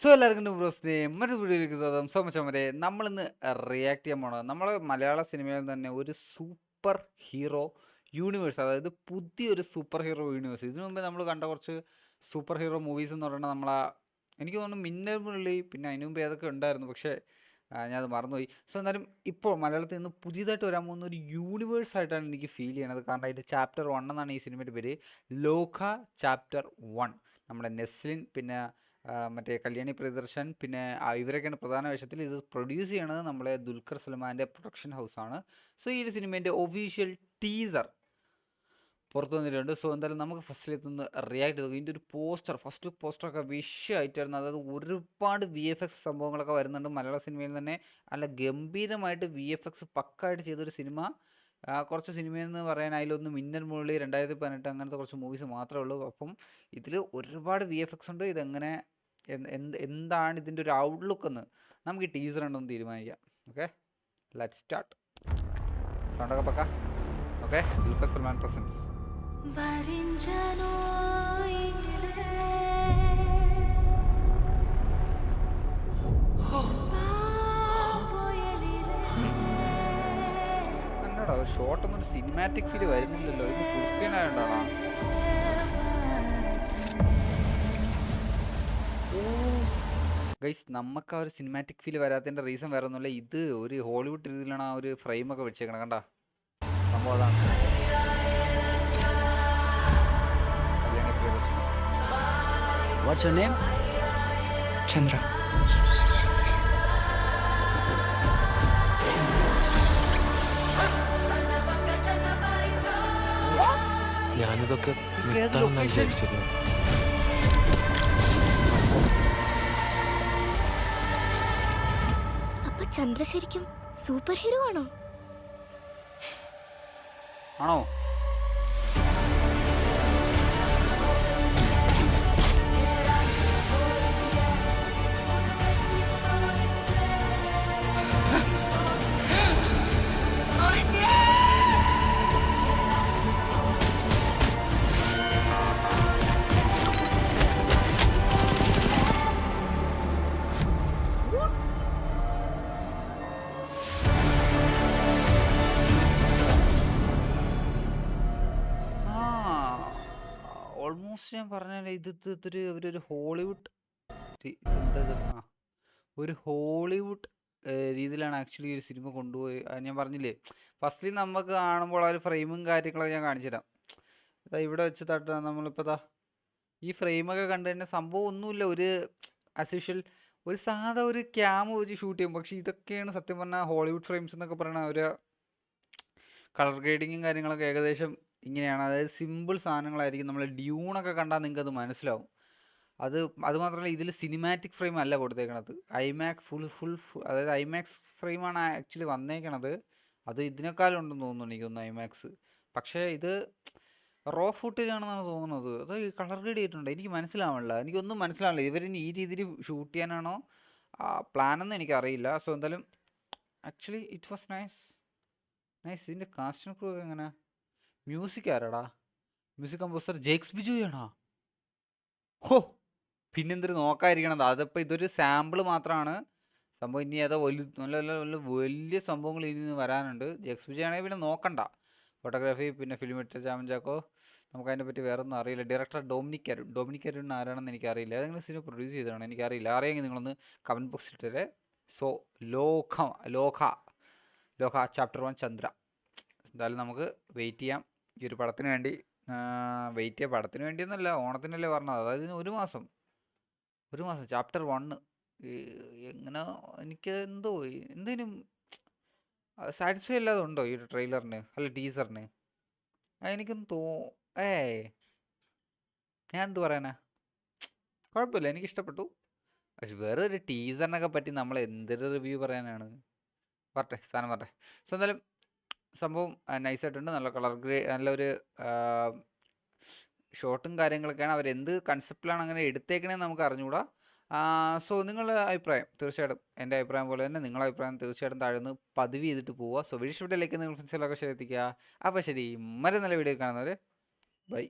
So എല്ലാവർക്കും ബ്രോസിനെ മറ്റൊരു വീഡിയോയിലേക്ക് സ്വാഗതം. സോ മച്ചന്മാരെ, നമ്മളിന്ന് റിയാക്ട് ചെയ്യാൻ പോണത് നമ്മളെ മലയാള സിനിമയിൽ തന്നെ ഒരു സൂപ്പർ ഹീറോ യൂണിവേഴ്സ്, അതായത് പുതിയൊരു സൂപ്പർ ഹീറോ യൂണിവേഴ്സ്. ഇതിനു മുമ്പേ നമ്മൾ കണ്ട കുറച്ച് സൂപ്പർ ഹീറോ മൂവീസ് എന്ന് പറയുന്നത് എനിക്ക് തോന്നുന്നു മിന്നൽ മുരളി, പിന്നെ അതിനു മുമ്പ് ഏതൊക്കെ ഉണ്ടായിരുന്നു, പക്ഷേ ഞാനത് മറന്നുപോയി. സോ എന്നാലും ഇപ്പോൾ മലയാളത്തിൽ നിന്ന് പുതിയതായിട്ട് വരാൻ പോകുന്ന ഒരു യൂണിവേഴ്സ് ആയിട്ടാണ് എനിക്ക് ഫീൽ ചെയ്യണത്. കാരണം അതിൻ്റെ ചാപ്റ്റർ 1 എന്നാണ് ഈ സിനിമയുടെ പേര്. ലോക ചാപ്റ്റർ 1. നമ്മുടെ നെസ്ലിൻ, പിന്നെ മറ്റേ കല്യാണി പ്രിയദർശൻ, പിന്നെ ഇവരൊക്കെയാണ് പ്രധാന വേഷത്തിൽ. ഇത് പ്രൊഡ്യൂസ് ചെയ്യണത് നമ്മളെ ദുൽഖർ സൽമാൻ്റെ പ്രൊഡക്ഷൻ ഹൗസാണ്. സോ ഈ ഒരു സിനിമേൻ്റെ ഒഫീഷ്യൽ ടീസർ പുറത്തു വന്നിട്ടുണ്ട്. സോ എന്തായാലും നമുക്ക് ഫസ്റ്റിലെത്തുന്ന റിയാക്ട് ചെയ്തു. ഇതിൻ്റെ ഒരു ഫസ്റ്റ് പോസ്റ്ററൊക്കെ വിഷയമായിട്ടായിരുന്നു. അതായത് ഒരുപാട് VFX സംഭവങ്ങളൊക്കെ വരുന്നുണ്ട്. മലയാള സിനിമയിൽ തന്നെ നല്ല ഗംഭീരമായിട്ട് VFX പക്കായിട്ട് ചെയ്തൊരു സിനിമ. കുറച്ച് സിനിമയെന്ന് പറയാൻ അതിലൊന്ന് മിന്നൽ മുരളി, 2018, അങ്ങനത്തെ കുറച്ച് മൂവീസ് മാത്രമേ ഉള്ളൂ. അപ്പം ഇതിൽ ഒരുപാട് VFX ഉണ്ട്. ഇതെങ്ങനെ എന്താണ് ഇതിൻ്റെ ഒരു ഔട്ട്ലുക്ക് എന്ന് നമുക്ക് ഈ ടീസർ ഉണ്ടെന്ന് തീരുമാനിക്കാം. Okay, let's start. സൗണ്ടൊക്കെ പക്ക. Okay, Dulquer Salmaan presence. എന്നോടാ ഒരു ഷോട്ടൊന്നും സിനിമാറ്റിക് ഫീൽ വരുന്നില്ലല്ലോ. ഇത് ഫുൾ സ്ക്രീൻ ആയതുകൊണ്ടാണോ? ഗൈസ്, നമുക്ക് ആ ഒരു സിനിമാറ്റിക് ഫീൽ വരാത്തതിൻ്റെ റീസൺ വേറെ ഒന്നുമില്ല. ഇത് ഒരു ഹോളിവുഡ് രീതിയിലാണ് ആ ഒരു ഫ്രെയിമൊക്കെ വെച്ചേക്കണം. കണ്ട സംഭവം അതാണ്. What's your name? Chandra. ഞാനിതൊക്കെ മിത്താണെന്നാണ് വിചാരിച്ചത്. അപ്പൊ ചന്ദ്ര ശരിക്കും സൂപ്പർ ഹീറോ ആണോ? ആണോ? ഓൾമോസ്റ്റ് ഞാൻ പറഞ്ഞാൽ ഇതൊരു അവരൊരു ഹോളിവുഡ് ഒരു ഹോളിവുഡ് രീതിയിലാണ് ആക്ച്വലി ഒരു സിനിമ കൊണ്ടുപോയി. ഞാൻ പറഞ്ഞില്ലേ, ഫസ്റ്റിൽ നമുക്ക് കാണുമ്പോൾ ആ ഒരു ഫ്രെയിമും കാര്യങ്ങളൊക്കെ ഞാൻ കാണിച്ചു തരാം. ഇവിടെ വെച്ച് നമ്മളിപ്പോൾ ഈ ഫ്രെയിമൊക്കെ കണ്ടു തന്നെ സംഭവം ഒന്നുമില്ല. ഒരു ആസ് യൂഷ്വൽ ഒരു സാധാ ഒരു ക്യാമ് വെച്ച് ഷൂട്ട് ചെയ്യും. പക്ഷേ ഇതൊക്കെയാണ് സത്യം പറഞ്ഞാൽ ഹോളിവുഡ് ഫ്രെയിംസ് എന്നൊക്കെ പറയുന്ന ഒരു കളർ ഗ്രേഡിങ്ങും കാര്യങ്ങളൊക്കെ ഏകദേശം ഇങ്ങനെയാണ്. അതായത് സിമ്പിൾ സാധനങ്ങളായിരിക്കും. നമ്മൾ ഡ്യൂണൊക്കെ കണ്ടാൽ നിങ്ങൾക്ക് അത് മനസ്സിലാവും. അതുമാത്രമല്ല, ഇതിൽ സിനിമാറ്റിക് ഫ്രെയിം അല്ല കൊടുത്തേക്കണത്. അതായത് ഐമാക്സ് ഫ്രെയിമാണ് ആക്ച്വലി വന്നേക്കണത്. അത് ഇതിനേക്കാളുണ്ടെന്ന് തോന്നുന്നു എനിക്കൊന്ന് ഐമാക്സ്. പക്ഷേ ഇത് റോ ഫുട്ടേജാണെന്നാണ് തോന്നുന്നത്. അത് കളർ ഗ്രേഡ് ചെയ്തിട്ടുണ്ട്. എനിക്ക് മനസ്സിലാവണില്ല, എനിക്കൊന്നും മനസ്സിലാവില്ല. ഇവരിനി ഈ രീതിയിൽ ഷൂട്ട് ചെയ്യാനാണോ പ്ലാനെന്ന് എനിക്കറിയില്ല. സോ എന്തായാലും ആക്ച്വലി ഇറ്റ് വാസ് നൈസ്. ഇതിൻ്റെ കാസ്റ്റിംഗ് ക്രൂ ഒക്കെ എങ്ങനെ? മ്യൂസിക് ആരാടാ? മ്യൂസിക് കമ്പോസർ ജേക്സ് ബിജോയാണോ? ഹോ, പിന്നെന്തൊരു നോക്കാതിരിക്കണത്. അതിപ്പോൾ ഇതൊരു സാമ്പിൾ മാത്രമാണ്. സംഭവം ഇനി ഏതോ വലിയ സംഭവങ്ങൾ ഇനി വരാനുണ്ട്. ജേക്സ് ബിജോ ആണെങ്കിൽ പിന്നെ നോക്കണ്ട. ഫോട്ടോഗ്രാഫി, പിന്നെ ഫിലിം എഡിറ്റർ ജാമൻ ചാക്കോ. നമുക്കതിനെ പറ്റി വേറെ ഒന്നും അറിയില്ല. ഡയറക്ടർ ഡൊമിനിക് അരുൺ ആരാണെന്ന് എനിക്കറിയില്ല. ഏതെങ്കിലും സിനിമ പ്രൊഡ്യൂസ് ചെയ്തതാണ്, എനിക്കറിയില്ല. അറിയാമെങ്കിൽ നിങ്ങളൊന്ന് കമൻറ്റ് ബോക്സിൽ ഇട്ടേ. സോ ലോക ചാപ്റ്റർ 1 ചന്ദ്ര. എന്തായാലും നമുക്ക് വെയിറ്റ് ചെയ്യാം ഈ ഒരു പടത്തിന് വേണ്ടി. പടത്തിന് വേണ്ടിയൊന്നുമല്ല, ഓണത്തിനല്ലേ പറഞ്ഞത്. അതായത് ഒരു മാസം ചാപ്റ്റർ 1 എങ്ങനെ എനിക്ക് എന്തെങ്കിലും സാറ്റിസ്ഫൈ അല്ലാതെ ഉണ്ടോ ഈ ഒരു ട്രെയിലറിന്, അല്ല ടീസറിന്? എനിക്കൊന്ന് ഞാൻ എന്ത് പറയാനാ? കുഴപ്പമില്ല, എനിക്കിഷ്ടപ്പെട്ടു. പക്ഷെ വേറെ ഒരു ടീസറിനൊക്കെ പറ്റി നമ്മൾ എന്തൊരു റിവ്യൂ പറയാനാണ്? സാധനം പറട്ടെ. സോ എന്തായാലും സംഭവം നൈസായിട്ടുണ്ട്. നല്ല കളർ നല്ലൊരു ഷോട്ടും കാര്യങ്ങളൊക്കെയാണ്. അവരെന്ത് കൺസെപ്റ്റിലാണ് അങ്ങനെ എടുത്തേക്കണേന്ന് നമുക്ക് അറിഞ്ഞുകൂടാ. സോ നിങ്ങളുടെ അഭിപ്രായം തീർച്ചയായിട്ടും എൻ്റെ അഭിപ്രായം പോലെ തന്നെ നിങ്ങളുടെ അഭിപ്രായം തീർച്ചയായിട്ടും താഴെ നിന്ന് പതിവ് ചെയ്തിട്ട് പോവുക. സോ വീഡിയോയിലേക്ക് നിങ്ങൾ ഫ്രണ്ട്സിലൊക്കെ ഷെയർ എത്തിക്കുക. അപ്പോൾ ശരി, മറ്റൊരു നല്ല വീഡിയോ കാണുന്നവർ ബൈ.